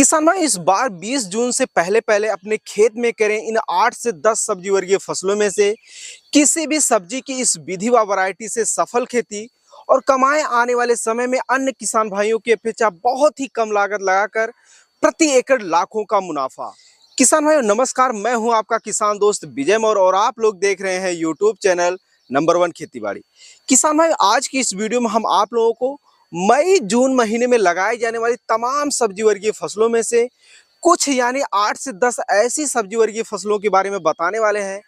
किसान भाई इस बार 20 जून से पहले पहले अपने खेत में करें इन 8 से 10 सब्जी वर्गीय फसलों में से किसी भी सब्जी की इस विधि व वैरायटी से सफल खेती और कमाए आने वाले समय में अन्य किसान भाइयों की अपेक्षा बहुत ही कम लागत लगाकर प्रति एकड़ लाखों का मुनाफा। किसान भाइयों नमस्कार, मैं हूं आपका किसान दोस्त विजय मौर्य और आप लोग देख रहे हैं यूट्यूब चैनल नंबर 1 खेतीबाड़ी। किसान भाई आज की इस वीडियो में हम आप लोगों को मई जून महीने में लगाई जाने वाली तमाम सब्जी वर्गीय फसलों में से कुछ यानी 8 से 10 ऐसी सब्जी वर्गीय फसलों के बारे में बताने वाले हैं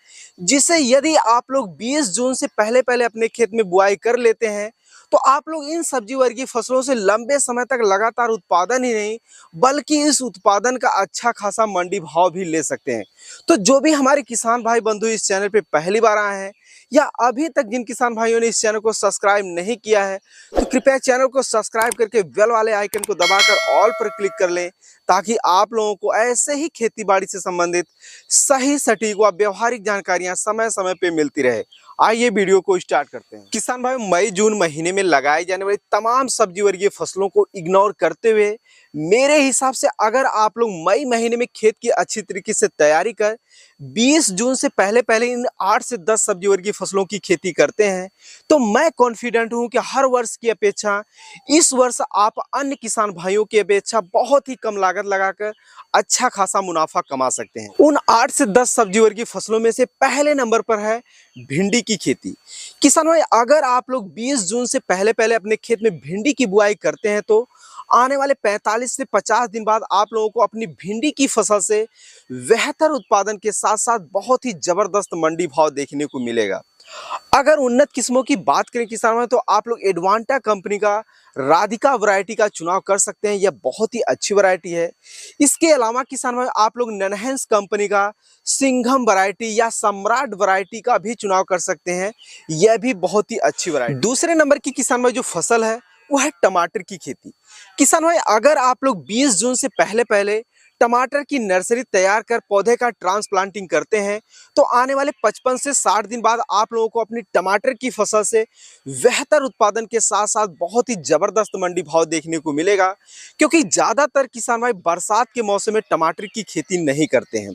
जिसे यदि आप लोग 20 जून से पहले पहले अपने खेत में बुआई कर लेते हैं तो आप लोग इन सब्जी वर्गीय फसलों से लंबे समय तक लगातार उत्पादन ही नहीं बल्कि इस उत्पादन का अच्छा खासा मंडी भाव भी ले सकते हैं। तो जो भी हमारे किसान भाई बंधु इस चैनल पे पहली बार आए हैं या अभी तक जिन किसान भाइयों ने इस चैनल को सब्सक्राइब नहीं किया है तो कृपया चैनल को सब्सक्राइब करके बेल वाले आइकन को दबाकर ऑल पर क्लिक कर लें ताकि आप लोगों को ऐसे ही खेतीबाड़ी से संबंधित सही सटीक व व्यवहारिक जानकारियां समय समय पे मिलती रहे। आइए वीडियो को स्टार्ट करते हैं। किसान भाई मई जून महीने में लगाई जाने वाली तमाम सब्जी वर्गीय फसलों को इग्नोर करते हुए मेरे हिसाब से अगर आप लोग मई महीने में खेत की अच्छी तरीके से तैयारी कर 20 जून से पहले पहले इन 8 से 10 सब्जी वर्गीय फसलों की खेती करते हैं तो मैं कॉन्फिडेंट हूं कि हर वर्ष की अपेक्षा इस वर्ष आप अन्य किसान भाइयों की अपेक्षा बहुत ही कम लागत लगाकर अच्छा खासा मुनाफा कमा सकते हैं। उन 8 से 10 सब्जी वर्गीय फसलों में से पहले नंबर पर है भिंडी की खेती। किसान भाई अगर आप लोग 20 जून से पहले पहले अपने खेत में भिंडी की बुआई करते हैं तो आने वाले 45 से 50 दिन बाद आप लोगों को अपनी भिंडी की फसल से बेहतर उत्पादन के साथ साथ बहुत ही जबरदस्त मंडी भाव देखने को मिलेगा। अगर उन्नत किस्मों की बात करें किसान भाई तो आप लोग एडवांटा कंपनी का राधिका वैरायटी का चुनाव कर सकते हैं, यह बहुत ही अच्छी वैरायटी है। इसके अलावा किसान भाई आप लोग ननहेंस कंपनी का सिंघम वैरायटी या सम्राट वैरायटी का भी चुनाव कर सकते हैं, यह भी बहुत ही अच्छी वैरायटी। दूसरे नंबर की किसान भाई जो फसल है वो है टमाटर की खेती। किसान भाई अगर आप लोग 20 जून से पहले पहले टमाटर की नर्सरी तैयार कर पौधे का ट्रांसप्लांटिंग करते हैं तो आने वाले 55 से 60 दिन बाद आप लोगों को अपनी टमाटर की फसल से बेहतर उत्पादन के साथ साथ बहुत ही जबरदस्त मंडी भाव देखने को मिलेगा, क्योंकि ज्यादातर किसान भाई बरसात के मौसम में टमाटर की खेती नहीं करते हैं।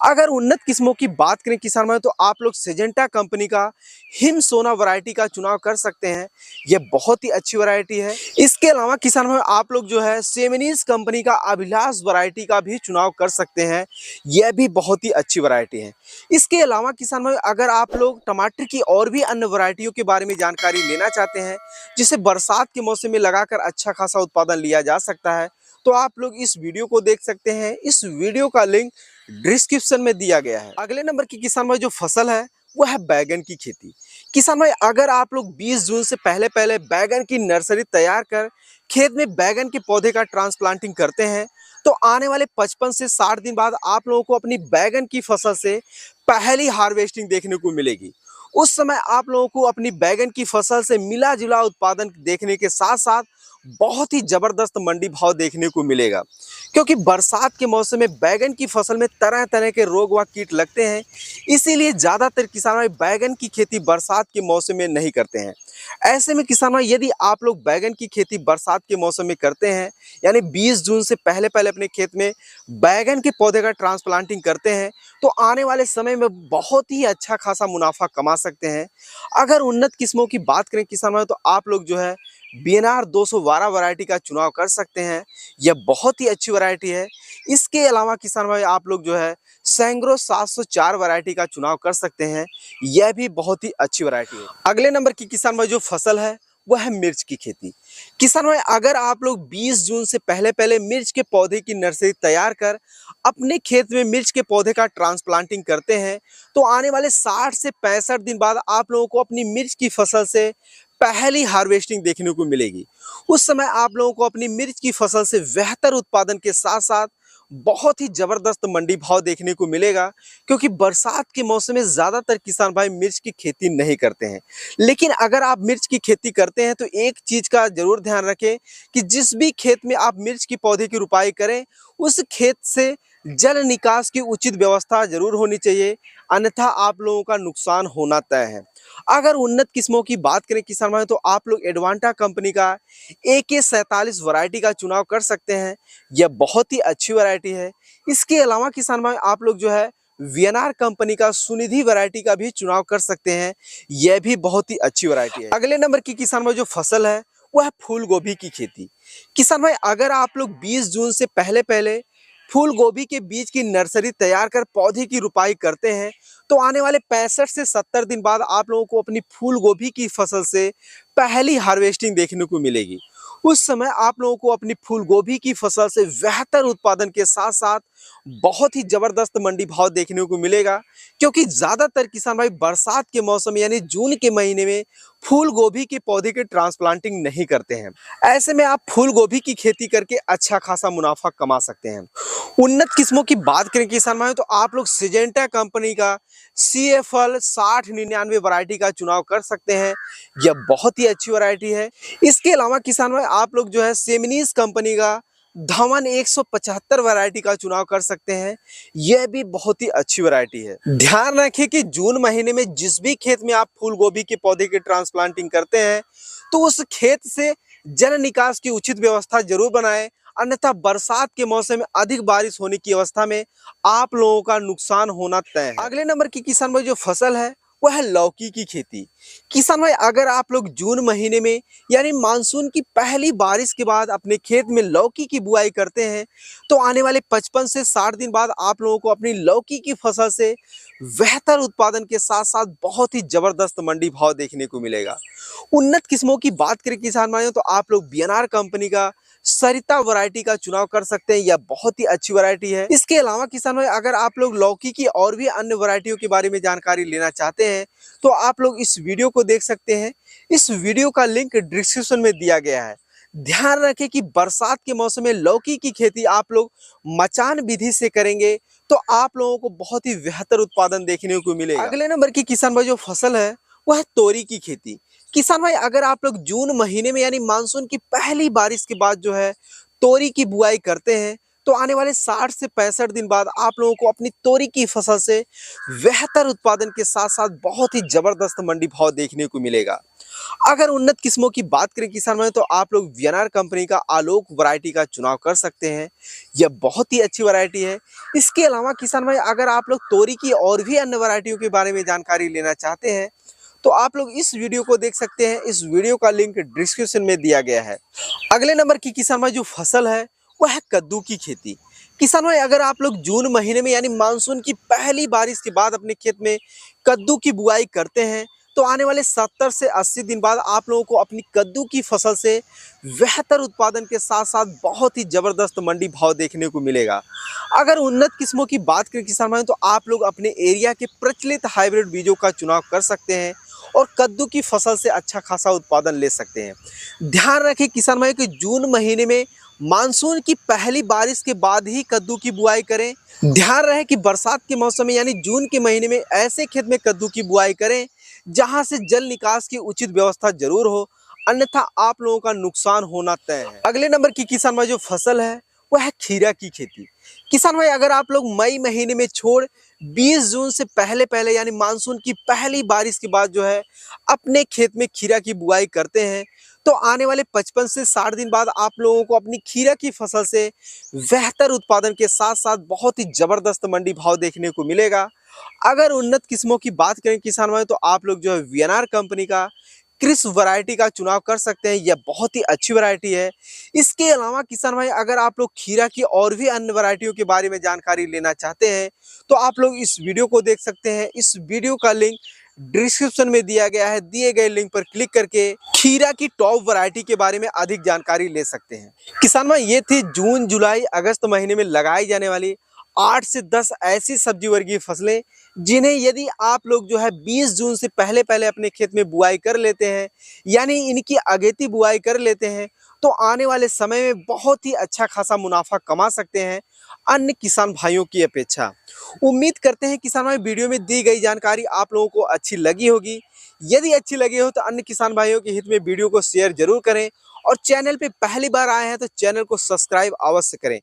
अगर उन्नत किस्मों की बात करें किसान भाई तो आप लोग सिजेंटा कंपनी का हिम सोना वैरायटी का चुनाव कर सकते हैं, यह बहुत ही अच्छी वैरायटी है। इसके अलावा किसान भाई आप लोग जो है सेमिनीज कंपनी का अभिलाष वैरायटी का भी चुनाव कर सकते हैं, यह भी बहुत ही अच्छी वैरायटी है। इसके अलावा किसान भाई अगर आप लोग टमाटर की और भी अन्य वैरायटियों के बारे में जानकारी लेना चाहते हैं जिसे बरसात के मौसम में लगाकर अच्छा खासा उत्पादन लिया जा सकता है तो आप लोग इस वीडियो को देख सकते हैं। इस वीडियो का लिंक डिस्क्रिप्शन में दिया गया है। अगले नंबर की किसान भाई जो फसल है वो है बैगन की खेती। किसान भाई अगर आप लोग 20 जून से पहले पहले बैगन की नर्सरी तैयार कर खेत में बैगन के पौधे का ट्रांसप्लांटिंग करते हैं तो आने वाले 55 से 60 दिन बाद आप लोगों को अपनी बैगन की फसल से पहली हार्वेस्टिंग देखने को मिलेगी। उस समय आप लोगों को अपनी बैगन की फसल से मिला जुला उत्पादन देखने के साथ साथ बहुत ही जबरदस्त मंडी भाव देखने को मिलेगा, क्योंकि बरसात के मौसम में बैगन की फसल में तरह तरह के रोग व कीट लगते हैं, इसीलिए ज्यादातर किसान बैगन की खेती बरसात के मौसम में नहीं करते हैं। ऐसे में किसान यदि आप लोग बैगन की खेती बरसात के मौसम में करते हैं यानी 20 जून से पहले पहले अपने खेत में बैगन के पौधे का ट्रांसप्लांटिंग करते हैं तो आने वाले समय में बहुत ही अच्छा खासा मुनाफा कमा सकते हैं। अगर उन्नत किस्मों की बात करें किसान तो आप लोग जो है बीएनआर 212 वैरायटी का चुनाव कर सकते हैं, यह बहुत ही अच्छी वैरायटी है। इसके अलावा किसान भाई आप लोग जो है सैंग्रो 704 वैरायटी का चुनाव कर सकते हैं, यह भी बहुत ही अच्छी वैरायटी है। अगले नंबर की किसान भाई जो फसल है वह है मिर्च की खेती। किसान भाई अगर आप लोग 20 जून से पहले पहले मिर्च के पौधे की नर्सरी तैयार कर अपने खेत में मिर्च के पौधे का ट्रांसप्लांटिंग करते हैं तो आने वाले 60 से 65 दिन बाद आप लोगों को अपनी मिर्च की फसल से पहली हार्वेस्टिंग देखने को मिलेगी। उस समय आप लोगों को अपनी मिर्च की फसल से बेहतर उत्पादन के साथ साथ बहुत ही जबरदस्त मंडी भाव देखने को मिलेगा, क्योंकि बरसात के मौसम में ज्यादातर किसान भाई मिर्च की खेती नहीं करते हैं। लेकिन अगर आप मिर्च की खेती करते हैं तो एक चीज का जरूर ध्यान रखें कि जिस भी खेत में आप मिर्च की पौधे की रुपाई करें उस खेत से जल निकास की उचित व्यवस्था जरूर होनी चाहिए, अन्यथा आप लोगों का नुकसान होना तय है। अगर उन्नत किस्मों की बात करें किसान भाई, तो आप लोग एडवांटा कंपनी का AK-47 वैरायटी का चुनाव कर सकते हैं। यह बहुत ही अच्छी वैरायटी है। इसके अलावा किसान भाई आप लोग जो है वीएनआर कंपनी का सुनिधि वैरायटी का भी चुनाव कर सकते हैं। यह भी बहुत ही अच्छी वैरायटी है। अगले नंबर की किसान भाई जो फसल है वह है फूल गोभी की खेती। किसान भाई अगर आप लोग 20 जून से पहले पहले फूल गोभी के बीज की नर्सरी तैयार कर पौधे की रुपाई करते हैं, तो आने वाले 65 से 70 दिन बाद आप लोगों को अपनी फूल गोभी की फसल से पहली हार्वेस्टिंग देखने को मिलेगी। उस समय आप लोगों को अपनी फूल गोभी की फसल से बेहतर उत्पादन के साथ साथ बहुत ही जबरदस्त मंडी भाव देखने को मिलेगा, क्योंकि ज्यादातर किसान भाई बरसात के मौसम यानी जून के महीने में फूल गोभी के पौधे के ट्रांसप्लांटिंग नहीं करते हैं। ऐसे में आप फूल गोभी की खेती करके अच्छा खासा मुनाफा कमा सकते हैं। उन्नत किस्मों की बात करें किसान भाई, तो आप लोग सिजेंटा कंपनी का CFL 6099 वैरायटी का चुनाव कर सकते हैं। यह बहुत ही अच्छी वैरायटी है। इसके अलावा किसान भाई आप लोग जो है सेमिनीज कंपनी का धवन 175 वैरायटी का चुनाव कर सकते हैं। यह भी बहुत ही अच्छी वैरायटी है। ध्यान रखें कि जून महीने में जिस भी खेत में आप फूल गोभी के पौधे की ट्रांसप्लांटिंग करते हैं, तो उस खेत से जल निकास की उचित व्यवस्था जरूर बनाएं, अन्यथा बरसात के मौसम में अधिक बारिश होने की अवस्था में आप लोगों का नुकसान होना तय है। अगले नंबर की किसान भाई जो फसल है वह है लौकी की खेती। किसान भाई अगर आप लोग जून महीने में यानी मानसून की पहली बारिश के बाद अपने खेत में लौकी की बुआई करते हैं, तो आने वाले 55 से 60 दिन बाद आप लोगों को अपनी लौकी की फसल से बेहतर उत्पादन के साथ साथ बहुत ही जबरदस्त मंडी भाव देखने को मिलेगा। उन्नत किस्मों की बात करें किसान भाइयों, तो आप लोग बीएनआर कंपनी का सरिता वैरायटी का चुनाव कर सकते हैं। यह बहुत ही अच्छी वैरायटी है। इसके अलावा किसान भाई अगर आप लोग लौकी की और भी अन्य वैरायटियों के बारे में जानकारी लेना चाहते हैं, तो आप लोग इस वीडियो को देख सकते हैं। इस वीडियो का लिंक डिस्क्रिप्शन में दिया गया है। ध्यान रखें कि बरसात के मौसम में लौकी की खेती आप लोग मचान विधि से करेंगे, तो आप लोगों को बहुत ही बेहतर उत्पादन देखने को मिलेगा। अगले नंबर की किसान भाई जो फसल है वह है तोरी की खेती। किसान भाई अगर आप लोग जून महीने में यानी मानसून की पहली बारिश के बाद जो है तोरी की बुआई करते हैं, तो आने वाले 60 से 65 दिन बाद आप लोगों को अपनी तोरी की फसल से बेहतर उत्पादन के साथ साथ बहुत ही जबरदस्त मंडी भाव देखने को मिलेगा। अगर उन्नत किस्मों की बात करें किसान भाई, तो आप लोग वीएनआर कंपनी का आलोक वैरायटी का चुनाव कर सकते हैं। यह बहुत ही अच्छी वैरायटी है। इसके अलावा किसान भाई अगर आप लोग तोरी की और भी अन्य वैरायटियों के बारे में जानकारी लेना चाहते हैं, तो आप लोग इस वीडियो को देख सकते हैं। इस वीडियो का लिंक डिस्क्रिप्शन में दिया गया है। अगले नंबर की किसान भाई जो फसल है वह है कद्दू की खेती। किसान भाई अगर आप लोग जून महीने में यानी मानसून की पहली बारिश के बाद अपने खेत में कद्दू की बुआई करते हैं, तो आने वाले 70 से 80 दिन बाद आप लोगों को अपनी कद्दू की फसल से बेहतर उत्पादन के साथ साथ बहुत ही जबरदस्त मंडी भाव देखने को मिलेगा। अगर उन्नत किस्मों की बात करें किसान भाई, तो आप लोग अपने एरिया के प्रचलित हाइब्रिड बीजों का चुनाव कर सकते हैं और कद्दू की फसल से अच्छा खासा उत्पादन ले सकते हैं। ध्यान रखें किसान भाई कि जून महीने में मानसून की पहली बारिश के बाद ही कद्दू की बुआई करें। ध्यान रहे कि बरसात के मौसम में यानी जून के महीने में ऐसे खेत में कद्दू की बुआई करें जहां से जल निकास की उचित व्यवस्था जरूर हो, अन्यथा आप लोगों का नुकसान होना तय है। अगले नंबर की किसान भाई जो फसल है वह है खीरा की खेती। किसान भाई अगर आप लोग मई महीने में छोड़ 20 जून से पहले पहले यानी मानसून की पहली बारिश के बाद जो है अपने खेत में खीरा की बुआई करते हैं, तो आने वाले 55 से 60 दिन बाद आप लोगों को अपनी खीरा की फसल से बेहतर उत्पादन के साथ साथ बहुत ही जबरदस्त मंडी भाव देखने को मिलेगा। अगर उन्नत किस्मों की बात करें किसान भाई, तो आप लोग जो है वीएनआर कंपनी का क्रिस वैरायटी का चुनाव कर सकते हैं। यह बहुत ही अच्छी वैरायटी है। इसके अलावा किसान भाई अगर आप लोग खीरा की और भी अन्य वैरायटियों के बारे में जानकारी लेना चाहते हैं, तो आप लोग इस वीडियो को देख सकते हैं। इस वीडियो का लिंक डिस्क्रिप्शन में दिया गया है। दिए गए लिंक पर क्लिक करके खीरा की टॉप वैरायटी के बारे में अधिक जानकारी ले सकते हैं। किसान भाई ये थी जून जुलाई अगस्त महीने में लगाई जाने वाली 8 से 10 ऐसी सब्जी वर्गीय फसलें जिन्हें यदि आप लोग जो है 20 जून से पहले पहले अपने खेत में बुआई कर लेते हैं, यानी इनकी अगेती बुआई कर लेते हैं, तो आने वाले समय में बहुत ही अच्छा खासा मुनाफा कमा सकते हैं अन्य किसान भाइयों की अपेक्षा। उम्मीद करते हैं किसान भाई वीडियो में दी गई जानकारी आप लोगों को अच्छी लगी होगी। यदि अच्छी लगी हो तो अन्य किसान भाइयों के हित में वीडियो को शेयर जरूर करें और चैनल पे पहली बार आए हैं तो चैनल को सब्सक्राइब अवश्य करें।